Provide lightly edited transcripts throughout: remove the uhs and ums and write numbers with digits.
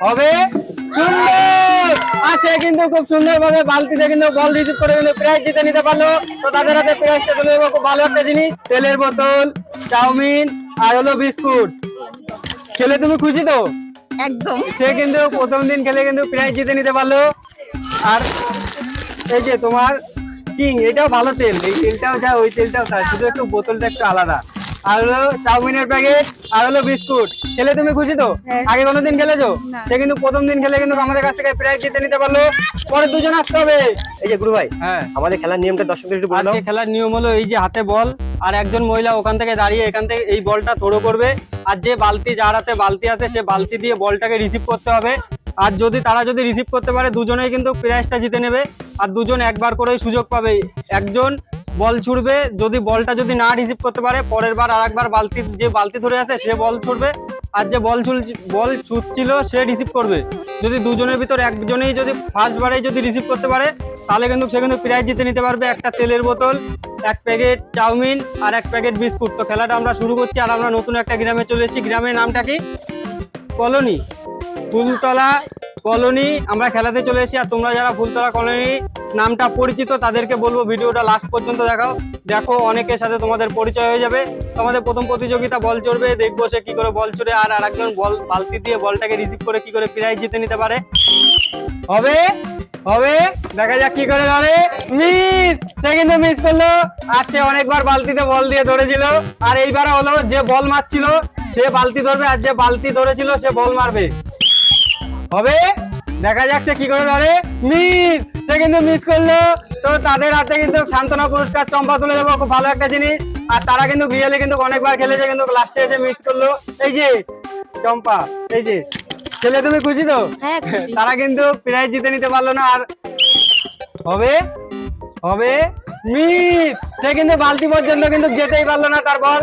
হবে সুন্দর। আর সে কিন্তু খুব সুন্দর ভাবে বালতিতে কিন্তু বল রিসিভ করে কিন্তু প্রাইজ জিতে নিতে পারলো। তো তাদের হাতে প্রাইজটা তুলে দেবো। খুব ভালো একটা জিনিস, তেলের বোতল, চাউমিন আর হলো বিস্কুট। খেলে তুমি খুশি তো? একদম। সে কিন্তু প্রথম দিন খেলে কিন্তু প্রাইজ জিতে নিতে পারলো। আর এই যে তোমার কিং, এটাও ভালো তেল, এই তেলটাও যা ওই তেলটাও তাই, শুধু একটু বোতলটা একটু আলাদা। আর হলো চাউমিনের প্যাকেট আর হলো বিস্কুট। খেলে তুমি খুশি তো? হ্যাঁ। আগে কোনোদিন খেলেছো? সে কিন্তু প্রথম দিন খেলে কিন্তু আমাদের কাছ থেকে প্রাইজ জিতে নিতে পারলো। পরে দুজন আসতে হবে। এই যে গুরু ভাই, হ্যাঁ, আমাদের খেলার নিয়মটা দর্শকদের একটু বলে দাও। আজকে খেলার নিয়ম হলো এই যে হাতে বল, আর একজন মহিলা ওখান থেকে দাঁড়িয়ে এখান থেকে এই বলটা থ্রো করবে। আর যে বালতি, যার হাতে বালতি আছে সে বালতি দিয়ে বলটাকে রিসিভ করতে হবে। আর তারা যদি রিসিভ করতে পারে, দুজনেই কিন্তু প্রাইজটা জিতে নেবে। আর দুজন একবার করেই সুযোগ পাবে। একজন বল ছুড়বে, যদি বলটা না রিসিভ করতে পারে, পরের বার আরেকবার যে বালতি ধরে আছে সে বল ছুড়বে। আর যে বল ছুটছিল সে রিসিভ করবে। যদি দুজনের ভিতর একজনেই যদি ফার্স্ট বারেই যদি রিসিভ করতে পারে, তাহলে কিন্তু সে কিন্তু প্রাইজ জিতে নিতে পারবে। একটা তেলের বোতল, এক প্যাকেট চাউমিন আর এক প্যাকেট বিস্কুট। তো খেলাটা আমরা শুরু করছি। আর আমরা নতুন একটা গ্রামে চলে এসেছি। গ্রামের নামটা কি? Colony, Phultala colony. আমরা খেলাতে চলে এসেছি। আর তোমরা যারা ফুলতলা কলোনি নামটা পরিচিত, তাদেরকে বলবো ভিডিওটা লাস্ট পর্যন্ত দেখো, অনেকের সাথে তোমাদের পরিচয় হয়ে যাবে। তোমাদের প্রথম প্রতিযোগিতা বল চড়বে, দেখবো সে কি করে বল চড়ে আর আরেকজন বালতি দিয়ে বলটাকে রিসিভ করে কি করে প্রাইজ জিতে নিতে পারে। হবে দেখা যাক কি করে ধরে। মিস, সে কিন্তু মিস করলো। আর সে অনেকবার বালতিতে বল দিয়ে ধরেছিল। আর এইবার হলো যে বল মারছিল সে বালতি ধরবে, আর যে বালতি ধরেছিল সে বল মারবে। হবে, দেখা যাক সে কি করে ধরে। মিস, সে কিন্তু মিস করলো। তো তাদের হাতে কিন্তু সান্ত্বনা পুরস্কার চম্পা তুলে দেবো, খুব ভালো একটা জিনিস। আর তারা কিন্তু বিয়েলে কিন্তু অনেকবার খেলেছে, কিন্তু লাস্টে এসে মিস করলো। এই যে চম্পা, এই যে খেলে তুমি খুশি তো? হ্যাঁ, খুশি। তারা কিন্তু প্রাইজ জিতে নিতে পারলো না। আর হবে মিস, সে কিন্তু বালতি পর্যন্ত কিন্তু যেতেই পারলো না তার বল।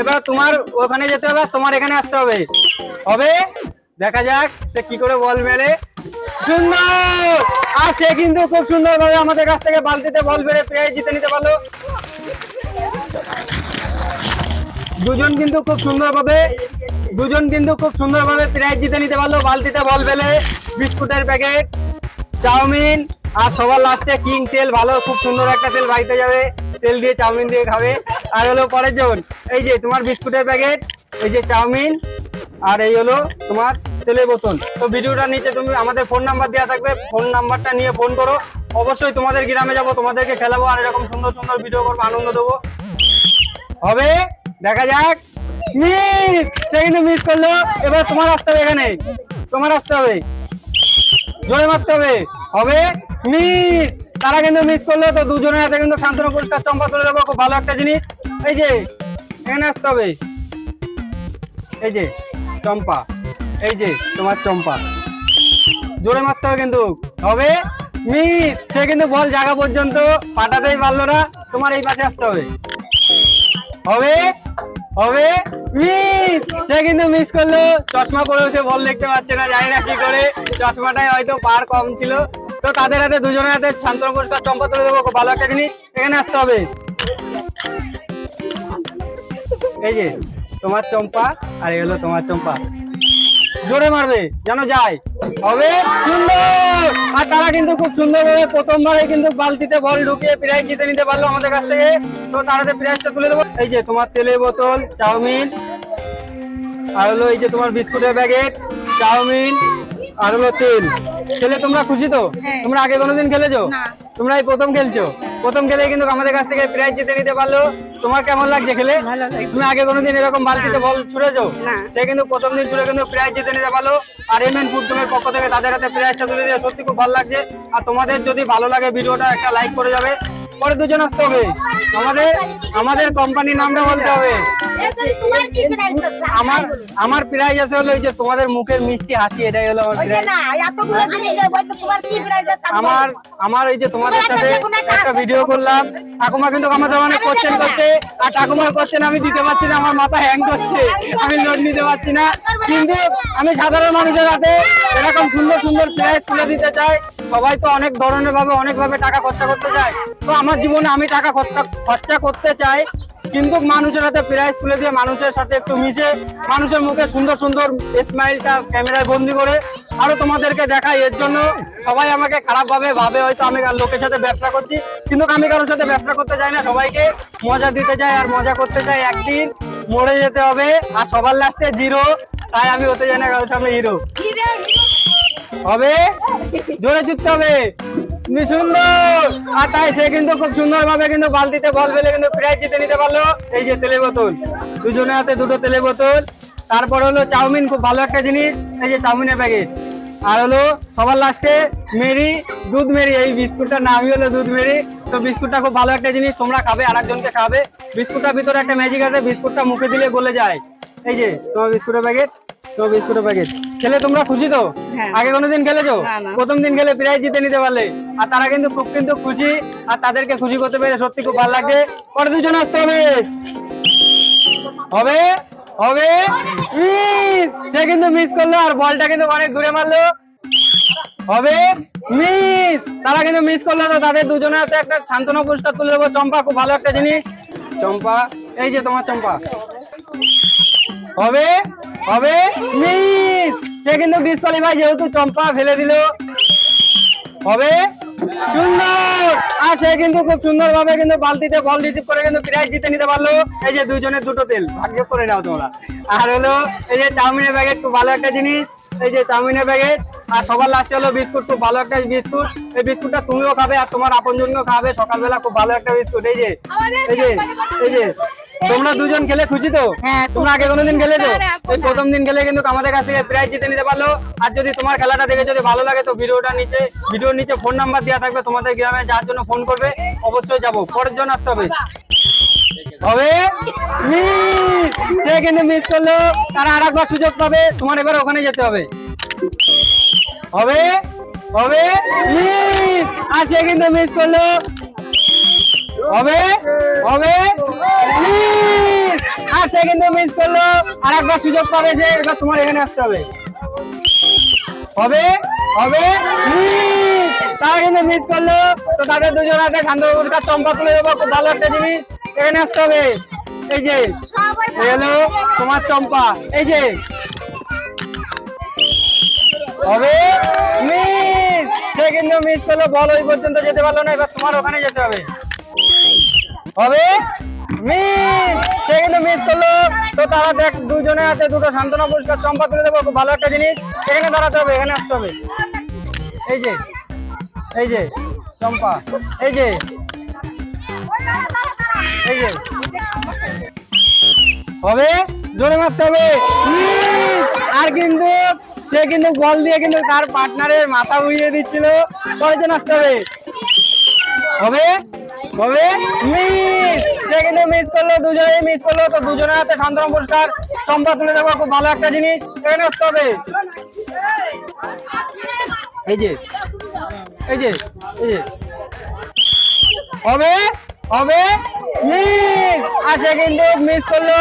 এবার তোমার ওখানে যেতে হবে, তোমার এখানে আসতে হবে। দেখা যাক সে কি করে বল মেরে। সুন্দর। আর সে কিন্তু খুব সুন্দর ভাবে আমাদের কাছ থেকে বালতিতে বল মেরে প্রাইজ জিতে নিতে পারলো। দুজন কিন্তু খুব সুন্দর ভাবে প্রাইজ জিতে নিতে পারলো। বালতিতে বল ফেলে, বিস্কুটের প্যাকেট, চাউমিন আর সবার লাস্টে কিং তেল। ভালো, খুব সুন্দর একটা তেল বাড়িতে যাবে, তেল দিয়ে চাউমিন দিয়ে খাবে। আর হলো পরের জন, এই যে তোমার বিস্কুটের প্যাকেট, এই যে চাউমিন আর এই হলো তোমার তেলের বোতল। তো ভিডিওটার নিচে তুমি আমাদের ফোন নাম্বার দেওয়া থাকবে, ফোন নাম্বারটা নিয়ে ফোন করো। অবশ্যই তোমাদের গ্রামে যাবো, তোমাদেরকে খেলাবো আর এরকম সুন্দর সুন্দর ভিডিও করবো, আনন্দ দেবো। হবে, দেখা যাক। মিস, সে কিন্তু মিস করলো। এবার তোমার আসতে হবে, এখানে তোমার আসতে হবে, জোরে মারতে হবে। মিস, তারা কিন্তু মিস করলো। তো দুজনের হাতে কিন্তু সান্ত্বনা পুরস্কার চম্পা তুলে দেবো, খুব ভালো একটা জিনিস। এই যে এখানে আসতে হবে, এই যে চম্পা, এই যে তোমার চম্পা, জোরে মারতে হবে কিন্তু। মিস, সে কিন্তু বল জায়গা পর্যন্ত পাঠাতেই পারলো না। তোমার এই পাশে আসতে হবে। মিস, সে কিন্তু মিস করলো। চশমা পরেও সে বল দেখতে পাচ্ছে না, জানি না কি করে, চশমাটাই হয়তো পার কম ছিল। তো তাদের হাতে, দুজনের হাতে সান্ত্বনা পুরস্কার চম্পা তুলে দেবো, খুব ভালো একটা জিনিস। এখানে আসতে হবে, এই যে তোমার চম্পা আর এই হলো তোমার চম্পা, জোরে মারবে যেন যায়। সুন্দর। আর তারা কিন্তু খুব সুন্দর ভাবে প্রথমবারে কিন্তু বালতিতে বল ঢুকিয়ে প্রাইজ জিতে নিতে পারলো আমাদের কাছ থেকে। তো তারা প্রাইজটা তুলে দেবো। এই যে তোমার তেলের বোতল, চাউমিন আর হলো এই যে তোমার বিস্কুটের প্যাকেট, চাউমিন আর হলো তেল। খেলে তোমরা খুশি তো? তোমরা আগে কোনোদিন খেলেছো? তোমরা এই প্রথম খেলছো। প্রথম খেলে কিন্তু আমাদের কাছ থেকে প্রাইজ জিতে নিতে পারলো। তোমার কেমন লাগছে খেলে? তুমি আগে কোনোদিন এরকম বালতিতে বল ছুড়েছো? সে কিন্তু প্রথম দিন ছুড়ে কিন্তু প্রাইজ জিতে নিতে পারলো। আর এমএন ফুড জোনের পক্ষ থেকে তাদের হাতে প্রাইজটা তুলে দিয়ে সত্যি খুব ভালো লাগছে। আর তোমাদের যদি ভালো লাগে ভিডিওটা একটা লাইক করে যাবে। পরে দুজন আসতে হবে, আমাদের কোম্পানির নামটা বলতে হবে। আমার প্রাইজ আছে হলো এই যে তোমাদের মুখের মিষ্টি হাসি, এটাই হলো আমার প্রাইজ। আমার এই যে তোমাদের সাথে একটা ভিডিও করলাম। ঠাকুমা কিন্তু আমাদের অনেক কোশ্চেন করছে, আর ঠাকুমার কোশ্চেন আমি দিতে পারছি না, আমার মাথা হ্যাং করছে, আমি লোড নিতে পারছি না। কিন্তু আমি সাধারণ মানুষের হাতে এরকম সুন্দর সুন্দর প্রাইজ তুলে দিতে চাই। সবাই তো অনেক ধরনের ভাবে অনেকভাবে টাকা খরচা করতে চায়। তো আমার জীবনে আমি টাকা খরচা করতে চাই, কিন্তু মানুষের হাতে প্রাইজ তুলে দিয়ে মানুষের সাথে একটু মিশে মানুষের মুখে সুন্দর সুন্দর স্মাইলটা ক্যামেরায় বন্দি করে আরো তোমাদেরকে দেখাই। এর জন্য সবাই আমাকে খারাপ ভাবে হয়তো আমি লোকের সাথে ব্যবসা করছি, কিন্তু আমি কারোর সাথে ব্যবসা করতে চাই না, সবাইকে মজা দিতে চাই আর মজা করতে চাই। একদিন মরে যেতে হবে আর সবার লাস্টে জিরো, তাই আমি হতে চাই না কারোর সামনে হিরো। হবে জোরে জিততে হবে, তুমি সুন্দর। আর তাই সে কিন্তু খুব সুন্দর ভাবে কিন্তু বালতিতে বল ফেলে কিন্তু প্রাইজ জিতে নিতে পারলো। এই যে তেলের বোতল, দুজনের হাতে দুটো তেলের বোতল। তারপর হলো চাউমিন, খুব ভালো একটা জিনিস, এই যে চাউমিনের প্যাকেট। আর হলো সবার লাস্টে মেরি, দুধ মেরি, এই বিস্কুটটার নামই হলো দুধ মেরি। তো বিস্কুটটা খুব ভালো একটা জিনিস, তোমরা খাবে আর একজনকে খাবে। বিস্কুটটার ভিতরে একটা ম্যাজিক আছে, বিস্কুটটা মুখে দিলে গলে যায়। এই যে তোমার বিস্কুটের প্যাকেট, তো বিস্কুটের প্যাকেট খেলে তোমরা খুশি তো? হ্যাঁ। আগে কোনোদিন খেলেছো? না, না। প্রথম দিন খেলে প্রাইজ জিতে নিতে পারলে, আর তারা কিন্তু খুব কিন্তু খুশি, আর তাদেরকে খুশি করতে পেরে সত্যি খুব ভালো লাগছে। পরে দুজন আসতে হবে, হবে হবে। সে কিন্তু মিস করলো আর বলটা কিন্তু অনেক দূরে মারলো। হবে মিস, তারা কিন্তু মিস করলো। তো তাদের দুজনের হাতে একটা সান্ত্বনা পুরস্কার তুলে দেবো। চম্পা, খুব ভালো একটা জিনিস। চম্পা, এই যে তোমার চম্পা। হবে হবে মিস, সে কিন্তু ডিসকোয়ালিফাই, যেহেতু চম্পা ফেলে দিল। হবে সুন্দর, আর সে কিন্তু খুব সুন্দর ভাবে কিন্তু বালতিতে বল রিসিভ করে কিন্তু প্রাইজ জিতে নিতে পারলো। এই যে দুইজনের দুটো তেল ভাগ্য করে নাও তোমরা। আর হলো এই যে চাউমিনের প্যাকেট, খুব ভালো একটা জিনিস, এই যে চাউমিনের প্যাকেট। আর সবার লাস্টে হলো বিস্কুট, খুব ভালো একটা বিস্কুট। এই বিস্কুটটা তুমিও খাবে আর তোমার আপনজনকেও খাবে সকালবেলা, খুব ভালো একটা বিস্কুট। এই যে এই যে এই যে তোমরা দুজন খেলে খুশি তো? হ্যাঁ, তোমরা আগে কোনোদিন খেলেছো? হ্যাঁ, এই প্রথম দিন খেলে কিন্তু আমাদের কাছ থেকে প্রাইজ জিতে নিতে পারলো। আর যদি তোমার খেলাটা দেখে যদি ভালো লাগে তো ভিডিওর নিচে ফোন নাম্বার দেওয়া থাকবে, তোমাদের গ্রামে যার জন্য ফোন করবে অবশ্যই যাবো। পরের জন আসতে হবে। হবে মিস, সে কিন্তু মিস করলো, তারা আরেকবার সুযোগ পাবে, তোমার এবার ওখানে যেতে হবে। হবে হবে মিস, আর সে কিন্তু মিস করলো। হবে হবে মিস, আর সে কিন্তু মিস করলো, আর একবার সুযোগ পাবে সে, এবার তোমার এখানে আসতে হবে। হবে হবে মিস, তারা কিন্তু মিস করলো। তো তাদের দুজন হাতে শান্ত পুরস্কার চম্পা তুলে দেবো, খুব ভালো একটা জিনিস। এখানে আসতে হবে, এই যে হলো তোমার চম্পা। এই যে হবে মিস, সে কিন্তু মিস করলো, বল ওই পর্যন্ত যেতে পারলো না, এবার তোমার ওখানে যেতে হবে। হবে মিস, সে কিন্তু মিস করলো। তো তারা দেখ দুজনের হাতে দুটো সান্ত্বনা পুরস্কার চম্পা তুলে দেবো, খুব ভালো একটা জিনিস। এখানে দাঁড়াতে হবে, এখানে আসতে হবে। এই যে এই যে চম্পা, এই যে এই যে হবে জোরে মারতে হবে। আর কিন্তু সে কিন্তু বল দিয়ে কিন্তু তার পার্টনারের মাথা উড়িয়ে দিচ্ছিল। কয়জন আসতে হবে? হবে হবে মিস, সে কিন্তু মিস করলো, দুজনেই মিস করলো। তো দুজনের হাতে সান্ত্বনা পুরস্কার চম্পা তুলে দেবো, খুব ভালো একটা জিনিস। এখানে আসতে হবে। এই যে এই যে এই যে হবে হবে মিস, আর সে কিন্তু মিস করলো,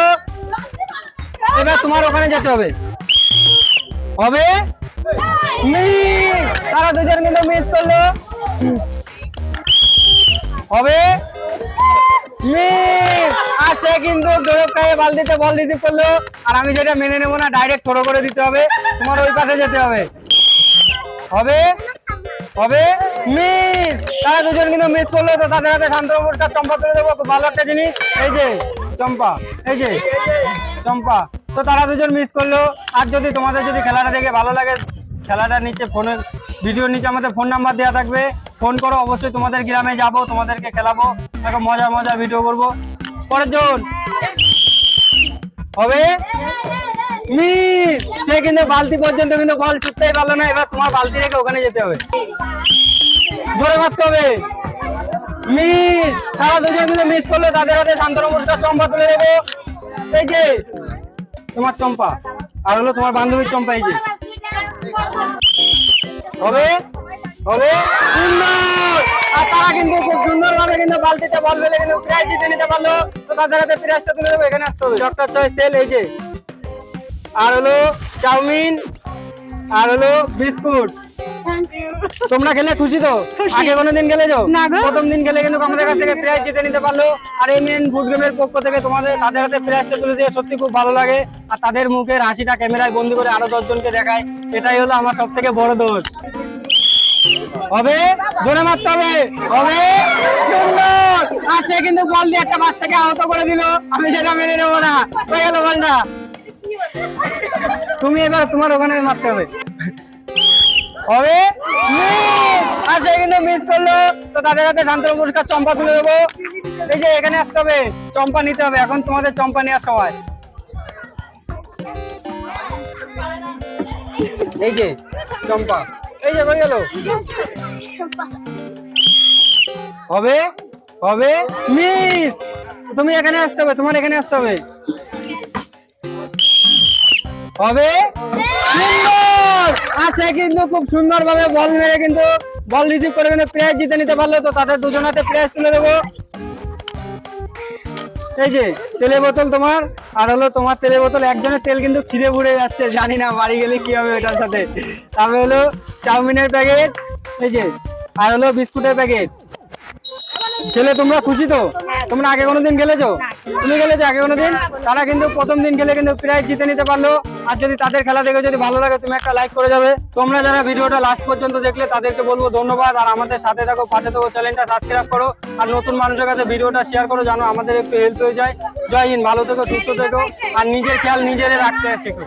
এবার তোমার ওখানে যেতে হবে। হবে মিস, তারা দুজন কিন্তু মিস করলো। হবে মিস, আর সে কিন্তু দৌড় খাইয়ে বালতিতে বল রিসিভ করলো। আর আমি যেটা মেনে নেবো না, ডাইরেক্ট থ্রো করে দিতে হবে, তোমার ওই পাশে যেতে হবে। হবে হবে মিস, তারা দুজন কিন্তু মিস করলো। তো তাদের হাতে শান্ত পুরস্কার চম্পা তুলে দেবো, খুব ভালো একটা জিনিস। এই যে চম্পা, এই যে চম্পা। তো তারা দুজন মিস করলো। আর যদি তোমাদের যদি খেলাটা দেখে ভালো লাগে, খেলাটা নিচে ফোনের ভিডিওর নিচে আমাদের ফোন নাম্বার দেওয়া থাকবে, ফোন করো, অবশ্যই তোমাদের গ্রামে যাবো, তোমাদেরকে খেলাবো, এখন মজার ভিডিও করবো। পরের জন হবে মিস, সে কিন্তু বালতি পর্যন্ত কিন্তু বল ছুটতেই পারলো না, এবার তোমার বালতি রেখে ওখানে যেতে হবে। জোরে মারতে হবে মিস, তারা দুজন কিন্তু মিস করলো, তাদের হাতে সান্ত্বনা পুরস্কার চম্পা তুলে দেবো। এই যে তোমার চম্পা, আর হলো তোমার বান্ধবীর চম্পা। এই যে হবে হবে সুন্দর, আর তারা কিন্তু খুব সুন্দর ভাবে কিন্তু বালতিতে বল ফেলে কিন্তু প্রাইজ জিতে নিতে পারলো। তো তাদের হাতে প্রাইজটা তুলে দেবো, এখানে আসতে হবে। ডক্টর চয়েস তেল, এই যে আর হলো চাউমিন, আর হলো বিস্কুট। তোমরা খেলে খুশি তো? খুশি। আগে কোনোদিন খেলেছো? না গো। প্রথম দিন খেলে কিন্তু আমাদের কাছ থেকে প্রাইজ জিতে নিতে পারলো। আর এই মেন ফুড গেমের পক্ষ থেকে তোমাদের তাদের হাতে প্রাইজটা তুলে দিয়ে সত্যি খুব ভালো লাগে। আর তাদের মুখের হাসিটা ক্যামেরায় বন্দি করে আরো 10 জনকে দেখায়, এটাই হলো আমার সব থেকে বড় দোষ। হবে, জোরে মারতে হবে, হবে, সুন্দর। আর সে কিন্তু বল দিয়ে একটা বাচ্চাকে আহত করে দিল, আমি সেটা মেনে নেবো না। হয়ে গেল বলটা। তুমি এবার তোমার ওখানে মারতে হবে। হবে, miss! আর সে কিন্তু মিস করলো, তো তাদের হাতে শান্তনু পুরস্কার চম্পা তুলে দেবো। এই যে এখানে আসতে হবে, চম্পা নিতে হবে, এখন তোমাদের চম্পা নেওয়ার সময়। এই যে চম্পা, এই যে হয়ে গেল। হবে, হবে, মিস। তুমি এখানে আসতে হবে, তোমার এখানে আসতে হবে। হবে, সুন্দর। আর সে কিন্তু খুব সুন্দর ভাবে বল মেরে কিন্তু বল রিসিভ করে কিন্তু প্রাইজ জিতে নিতে পারলো, তো তাদের দুজন হাতে প্রাইজ তুলে দেবো। এই যে তেলের বোতল তোমার, আর হলো তোমার তেলের বোতল। একজনের তেল কিন্তু ছিঁড়ে বুড়ে যাচ্ছে, জানি না বাড়ি গেলে কি হবে এটার সাথে। তারপরে হলো চাউমিনের প্যাকেট, এই যে, আর হলো বিস্কুটের প্যাকেট। খেলে তোমরা খুশি তো? তোমরা আগে কোনোদিন খেলেছো? তুমি খেলেছো আগে কোনোদিন? তারা কিন্তু প্রথম দিন খেলে কিন্তু প্রাইজ জিতে নিতে পারলো। আর যদি তাদের খেলা দেখে যদি ভালো লাগে, তুমি একটা লাইক করে যাবে। তোমরা যারা ভিডিওটা লাস্ট পর্যন্ত দেখলে তাদেরকে বলবো ধন্যবাদ। আর আমাদের সাথে থাকো, পাশে থাকো, চ্যানেলটা সাবস্ক্রাইব করো। আর নতুন মানুষের কাছে ভিডিওটা শেয়ার করো, জানো আমাদের একটু হেল্প হয়ে যায়। জয় হিন্দ, ভালো থেকো, সুস্থ থেকো, আর নিজের খেয়াল নিজেরে রাখতে শেখো।